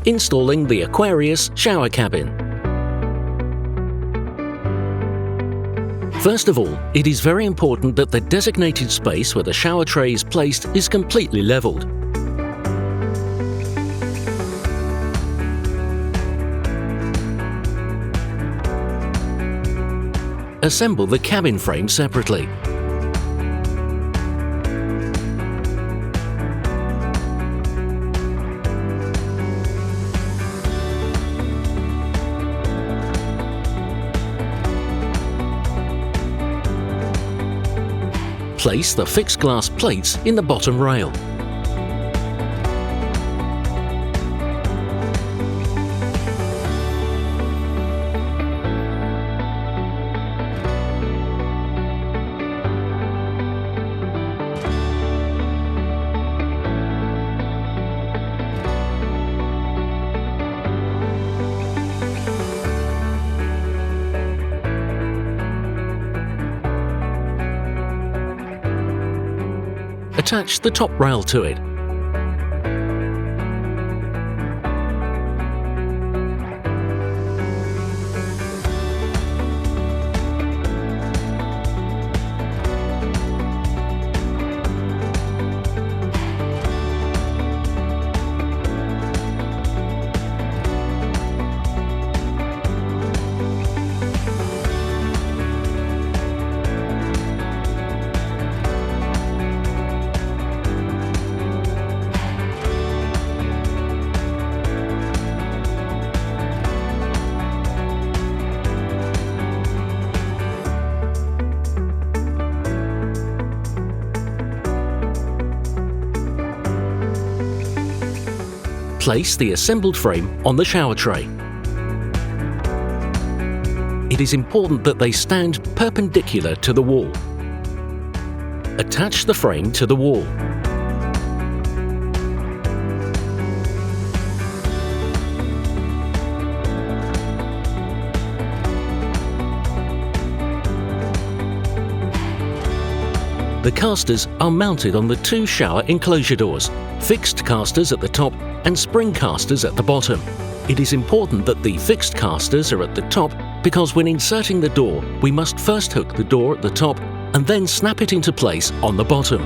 Installing the Aquarius shower cabin. First of all, it is very important that the designated space where the shower tray is placed is completely leveled. Assemble the cabin frame separately. Place the fixed glass plates in the bottom rail. Attach the top rail to it. Place the assembled frame on the shower tray. It is important that they stand perpendicular to the wall. Attach the frame to the wall. The casters are mounted on the two shower enclosure doors, fixed casters at the top and spring casters at the bottom. It is important that the fixed casters are at the top because when inserting the door, we must first hook the door at the top and then snap it into place on the bottom.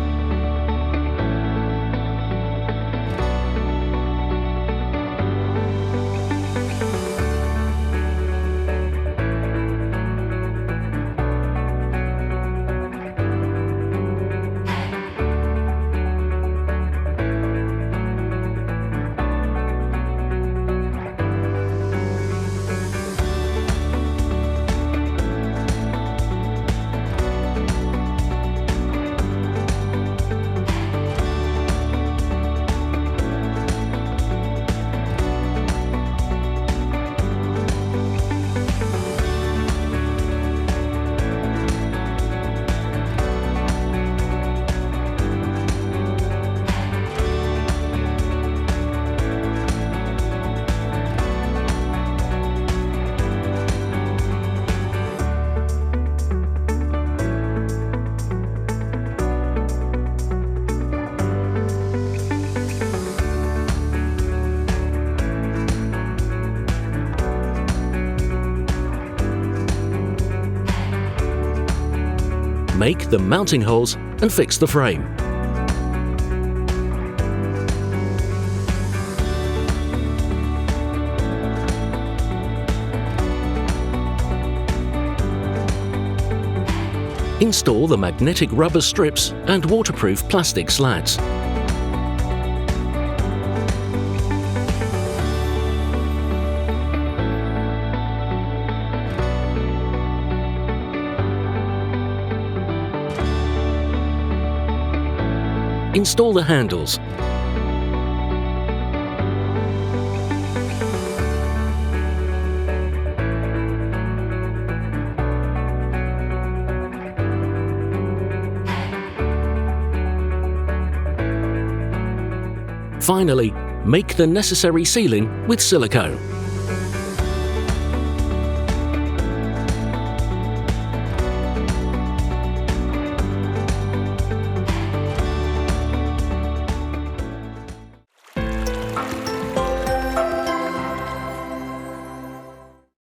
Make the mounting holes and fix the frame. Install the magnetic rubber strips and waterproof plastic slats. Install the handles. Finally, make the necessary sealing with silicone.